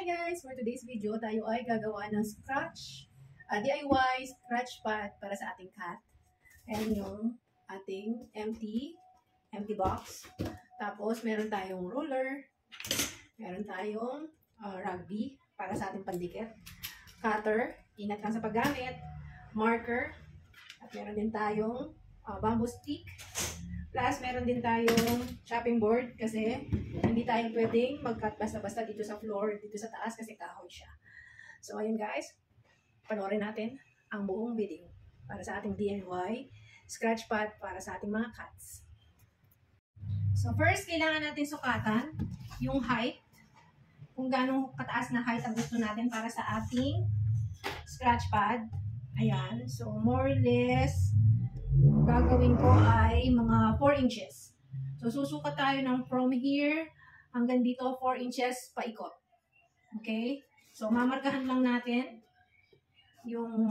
Hi guys! For today's video, tayo ay gagawa ng DIY scratch pad para sa ating cat. Ayan yung ating empty box. Tapos, meron tayong ruler. Meron tayong rugby para sa ating pandikit. Cutter, ingat lang sa paggamit. Marker. At meron din tayong bamboo stick. Plus, meron din tayong chopping board kasi hindi tayo pwedeng mag-cut basta-basta dito sa floor, dito sa taas kasi kahoy siya. So, ayun guys, panoorin natin ang buong video para sa ating DIY scratch pad para sa ating mga cats. So, first, kailangan natin sukatan yung height, kung gaano kataas na height ang gusto natin para sa ating scratch pad. Ayan, so more or less, gagawin ko ay mga 4 inches. So, susukat tayo ng from here hanggang dito 4 inches paikot. Okay? So, mamarkahan lang natin yung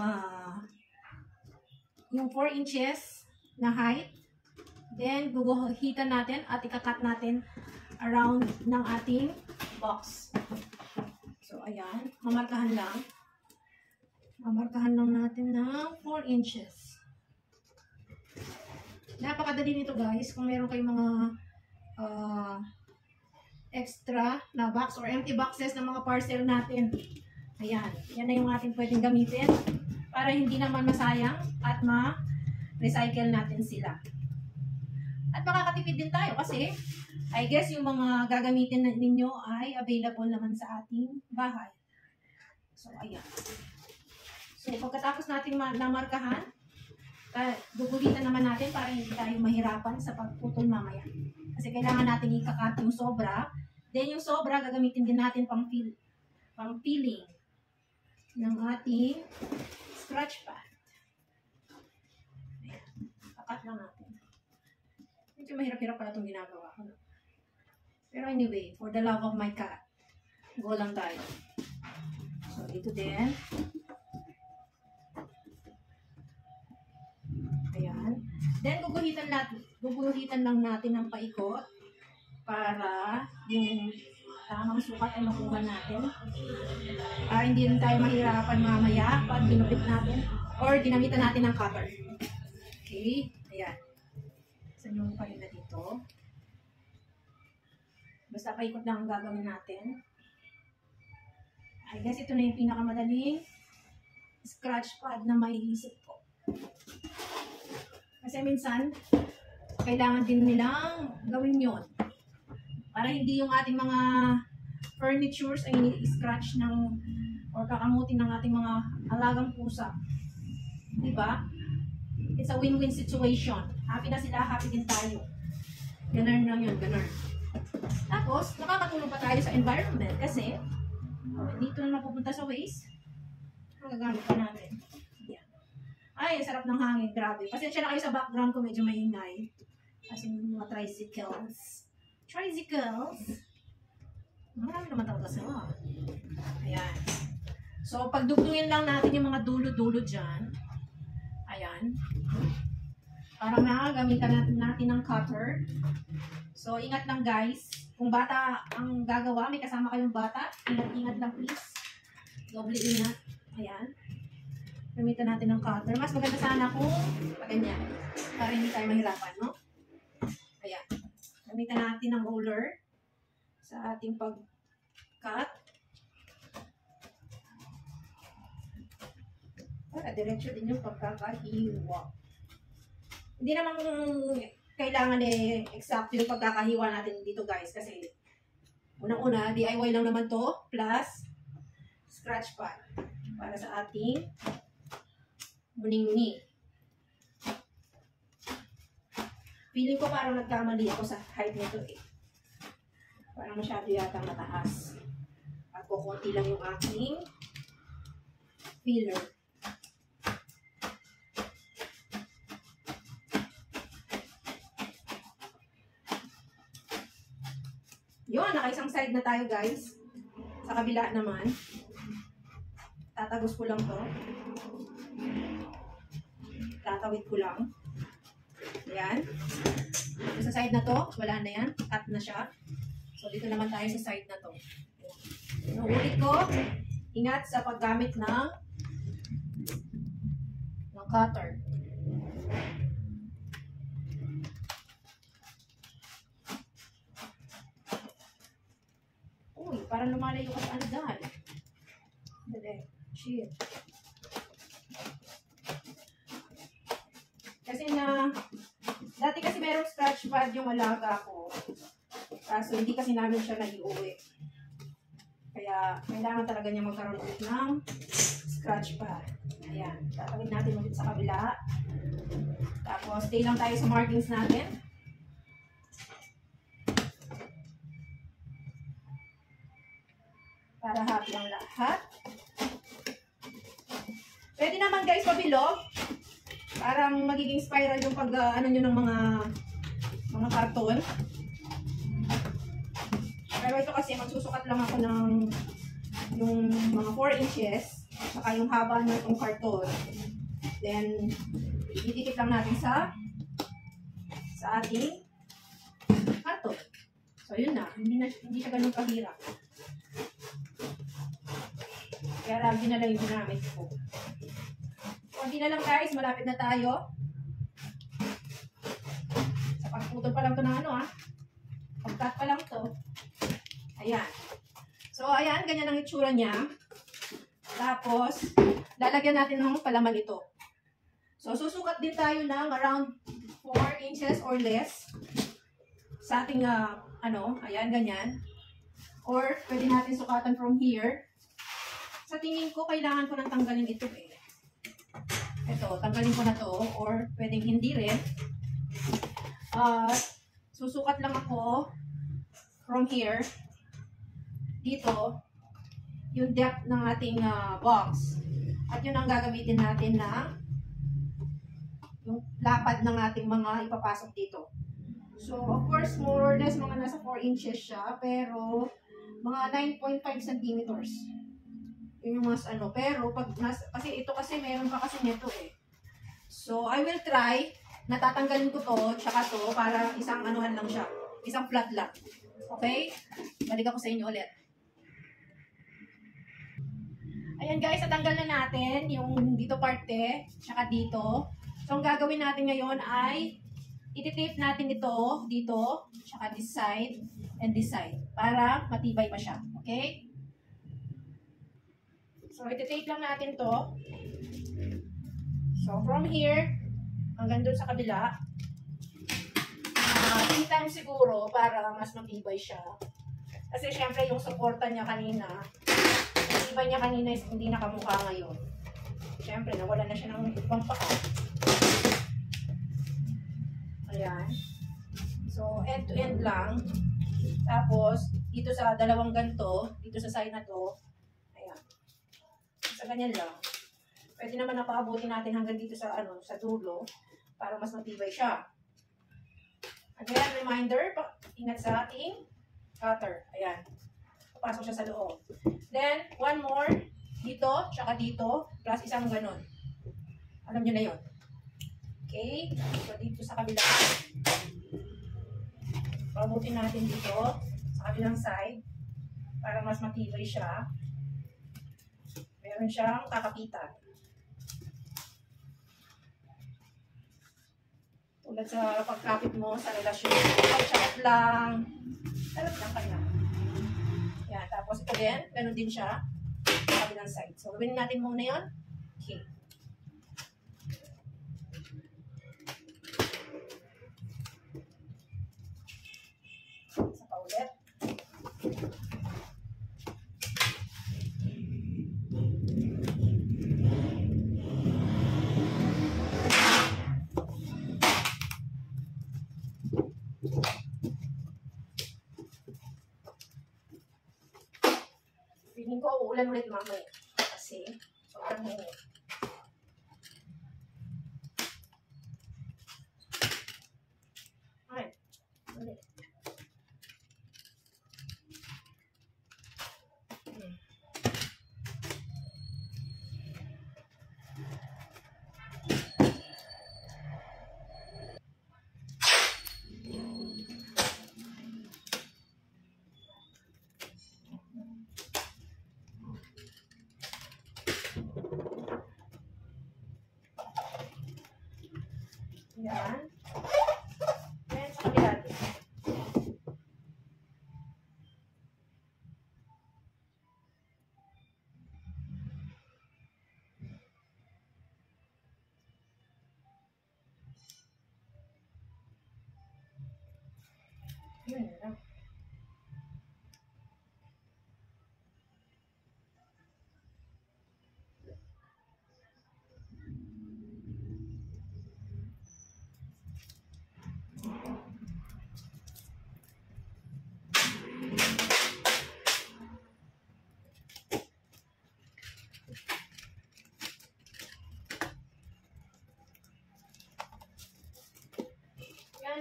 4 inches na height. Then, guguhitan natin at ikakat natin around ng ating box. So, ayan. Mamarkahan lang. Mamarkahan lang natin ng 4 inches. Napakadali nito guys. Kung meron kayong mga extra na box or empty boxes ng mga parcel natin. Ayan. Yan na yung ating pwedeng gamitin para hindi naman masayang at ma-recycle natin sila. At makakatipid din tayo kasi I guess yung mga gagamitin ninyo ay available naman sa ating bahay. So, ayan. So, pagkatapos natin namarkahan, gugulitan naman natin para hindi tayo mahirapan sa pagputol mamaya. Kasi kailangan natin ikakat yung sobra. Then yung sobra, gagamitin din natin pang peeling ng ating scratch pad. Ayan. Kakat lang natin. Medyo mahirap-hirap pala itong ginagawa ko. Pero anyway, for the love of my cat, go lang tayo. So, dito din. Ayan. Then, guguhitan lang natin ng paikot para yung tamang sukat ay makuha natin. Para hindi rin tayo mahirapan mamaya pag ginupit natin or ginamitan natin ng cutter. Okay. Ayan. Saan yung parin na dito? Basta paikot lang ang gagawin natin. I guess ito na yung pinakamadaling scratch pad na maiisip ko. Kasi minsan, kailangan din nilang gawin yon para hindi yung ating mga furnitures ay ini-scratch ng or kakamutin ng ating mga alagang pusa. Diba? It's a win-win situation. Happy na sila, happy din tayo. Ganun lang yun, ganun. Tapos, nakakatulong pa tayo sa environment kasi dito na napupunta sa waste. Magagamit pa natin. Ay, sarap ng hangin. Grabe. Pasensya na kayo sa background ko. Medyo maingay. Kasi mga tricycles. Marami naman talaga sila. Ayan. So, pagdugtungin lang natin yung mga dulo-dulo dyan. Ayan. Para makagamitan natin ng cutter. So, ingat lang guys. Kung bata ang gagawa, may kasama kayong bata. Ingat-ingat lang please. Doble ingat. Ayan. Gamitan natin ng cutter. Mas maganda sana kung ganyan. Para hindi tayo mahirapan, no? Ayan. Gamitan natin ng roller sa ating pag-cut. Para diretso din yung pagkakahiwa. Hindi naman kailangan exact yung pagkakahiwa natin dito guys. Kasi unang-una, DIY lang naman to plus scratch pad para sa ating muning-muni. Feeling ko parang nagkamali ako sa height nito eh. Parang masyado yata mataas. At kukunti lang yung aking filler. Yun, naka-isang side na tayo guys. Sa kabila naman. Tatagos ko lang to. Tatawid ko lang. Ayan. Sa side na to, wala na yan. Cut na siya. So, dito naman tayo sa side na to. Inuulit ko, ingat sa paggamit ng cutter. Uy, parang lumalayo ka sa ano dahil. Dali, shit. Kasi dati kasi merong scratch pad yung alaga ko. Kaso hindi kasi namin siya naiuwi. Kaya kailangan talaga niya magkaroon ulit ng scratch pad. Ayan, tatawid natin ulit sa kabila. Tapos, stay lang tayo sa markings natin. Para happy ang lahat. Pwede naman guys, pabilog. Parang magiging spiral yung pag, ano nyo ng mga karton. Pero ito kasi, magsusukat lang ako ng yung mga 4 inches. Saka yung haba na itong karton. Then, ididikit lang natin sa ating karton. So, yun na. Hindi siya ganun kahirap. Kaya lagi na lang yung ginamit ko. Kunti na lang guys. Malapit na tayo. Sa pagputol pa lang to ng ano pag-cut pa lang to. Ayan. So, ayan. Ganyan ang itsura niya. Tapos, lalagyan natin ng palaman ito. So, susukat din tayo ng around 4 inches or less sa ating, ayan, ganyan. Or, pwede natin sukatan from here. Sa tingin ko, kailangan ko nang tanggalin ito eh. Ito, tanggalin ko na to. Or, pwedeng hindi rin. Susukat lang ako from here. Dito, yung depth ng ating box. At yun ang gagamitin natin na yung lapad ng ating mga ipapasok dito. So, of course, more or less mga nasa 4 inches siya, pero mga 9.5 centimeters. Yun yung mas pero pag kasi ito kasi meron pa kasi nito eh. So, I will try, natatanggalin ko to, tsaka to, para isang anuhan lang siya. Isang flat lang. Okay? Balik ako sa inyo ulit. Ayan guys, natanggal na natin yung dito parte, tsaka dito. So, ang gagawin natin ngayon ay iti-tape natin ito dito, tsaka this side and this side para matibay pa siya. Okay? So, iti-tape lang natin to. So, from here hanggang doon sa kabila. 3 times siguro para mas matibay siya. Kasi syempre yung suporta niya kanina, iba niya kanina is hindi nakamukha ngayon. Siyempre, nawala na siya ng ibang paa. Ayan. So, end to end lang. Tapos, dito sa dalawang ganito, dito sa side na to, ayan. Sa ganyan lang. Pwede naman napaabutin natin hanggang dito sa, sa dulo, para mas matibay siya. Again, reminder, ingat sa ating cutter. Ayan. Papasok siya sa loob. Then, one more dito, tsaka dito, plus isang ganon. Alam nyo na yun. Okay? So, dito sa kabila. Pabutin natin dito, sa kabilang side, para mas matibay siya. Meron siyang kakapitan. Tulad sa pagkapit mo sa relasyon. Charot lang. Charot lang kanya. Yan, tapos ito din, ganun din siya sa kabilang side. So, gawin natin muna yun. Okay. Isa pa ulit. Feeling ko uulan ulit mamaya. Kasi, sobrang hingi. Okay. Ulit. Yan. And sa kabila din. Yun lang.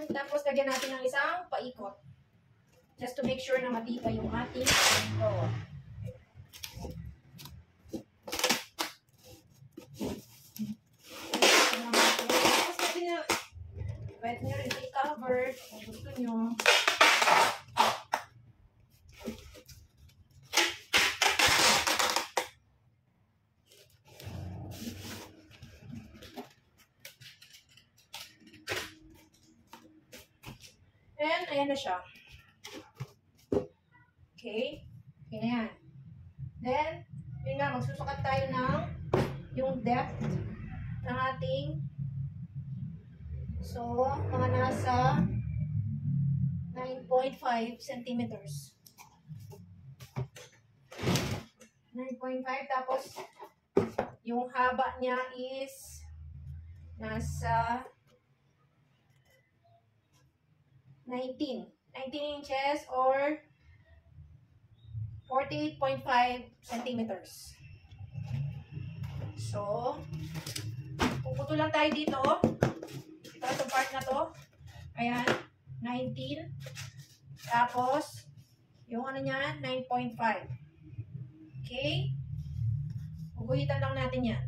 Tapos, lagyan natin ng isang paikot. Just to make sure na matibay yung ating drawer. Tapos, pwede nyo rin i-cover kung gusto nyo. And, ayan na siya. Okay? Okay na yan. Then, yun nga, magsusukat tayo ng yung depth ng ating mga nasa 9.5 centimeters. 9.5, tapos yung haba niya is nasa 19 inches or 48.5 centimeters. So, puputulan tayo dito. Itong part na to. Ayan, 19. Tapos, yung ano niya, 9.5. Okay? Puguhitan lang natin yan.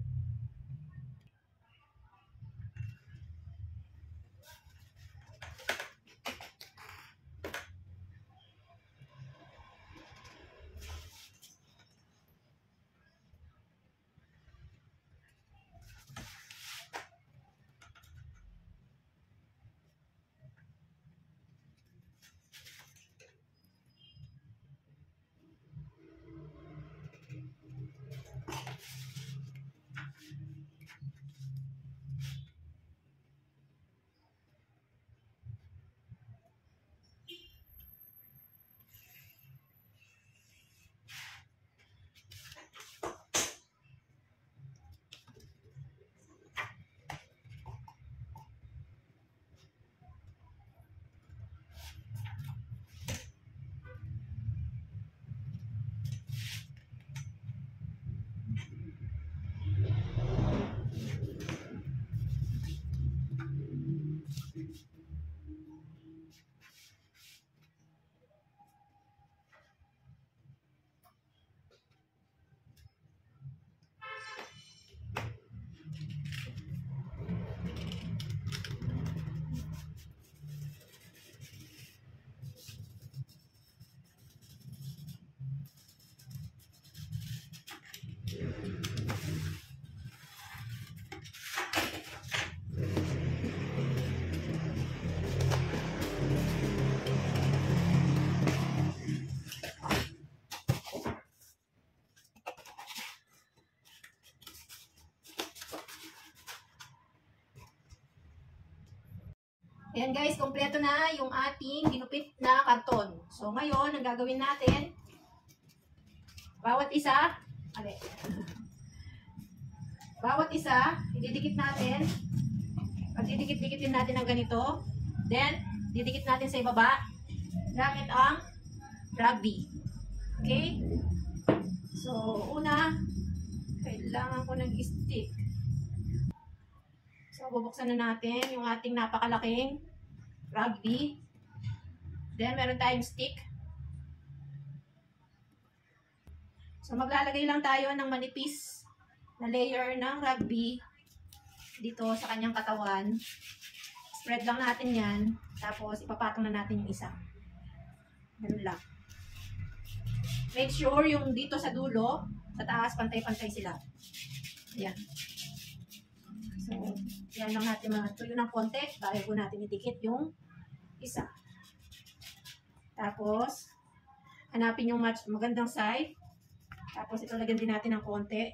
Ayan guys, kompleto na yung ating ginupit na karton. So ngayon, ang gagawin natin, bawat isa, ididikit natin. Pag didikit-dikitin natin ng ganito, then, didikit natin sa ibaba, gamit ang rugby. Okay? So, una, kailangan ko ng stick. So, bubuksan na natin yung ating napakalaking rugby. Then, meron tayong stick. So, maglalagay lang tayo ng manipis na layer ng rugby dito sa kanyang katawan. Spread lang natin yan. Tapos, ipapatong na natin yung isa. Ganun lang. Make sure yung dito sa dulo, sa taas, pantay-pantay sila. Ayan. So, yan lang natin mga tuyo ng konti bago po natin idikit yung isa. Tapos, hanapin yung magandang side. Tapos, ito lagyan din natin ng konti.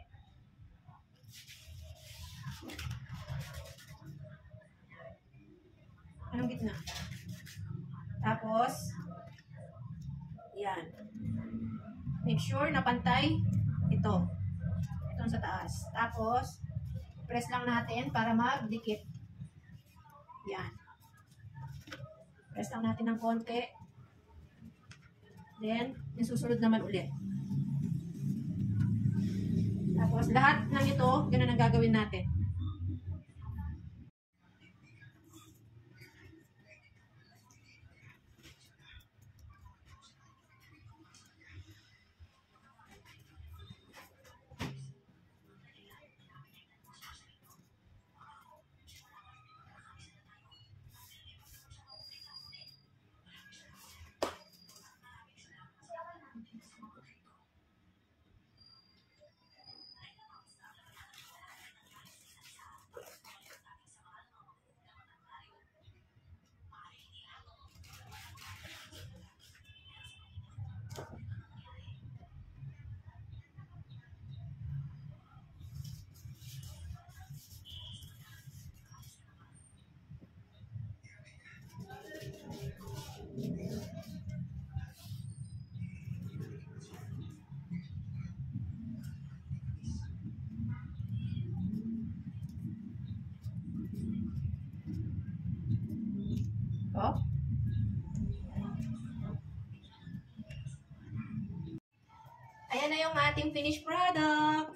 Anong gitna? Tapos, yan. Make sure na pantay ito. Itong sa taas. Tapos, press lang natin para magdikit. Yan. Press lang natin ng konti. Then, yung susunod naman ulit. Tapos, lahat ng ito, ganun ang gagawin natin. Oh. Ayan na yung ating finished product.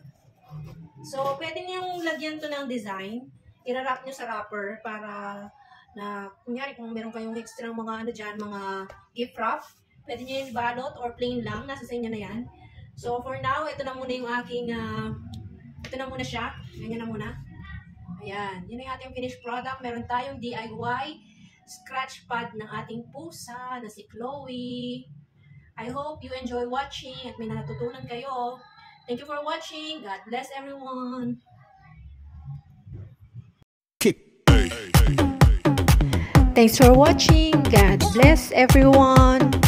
So, pwede niyong lagyan to ng design. I-wrap nyo sa wrapper para na, kunyari kung meron kayong extra mga ano dyan, mga gift wrap, pwede nyo yung balot or plain lang. Nasa sa inyo na yan. So, for now, ito na muna yung aking, ito na muna siya. Ganyan na muna. Ayan. Yun yung ating finished product. Meron tayong DIY scratch pad ng ating pusa na si Chloe. I hope you enjoy watching at may natutunan kayo. Thank you for watching. God bless everyone. Thanks for watching. God bless everyone.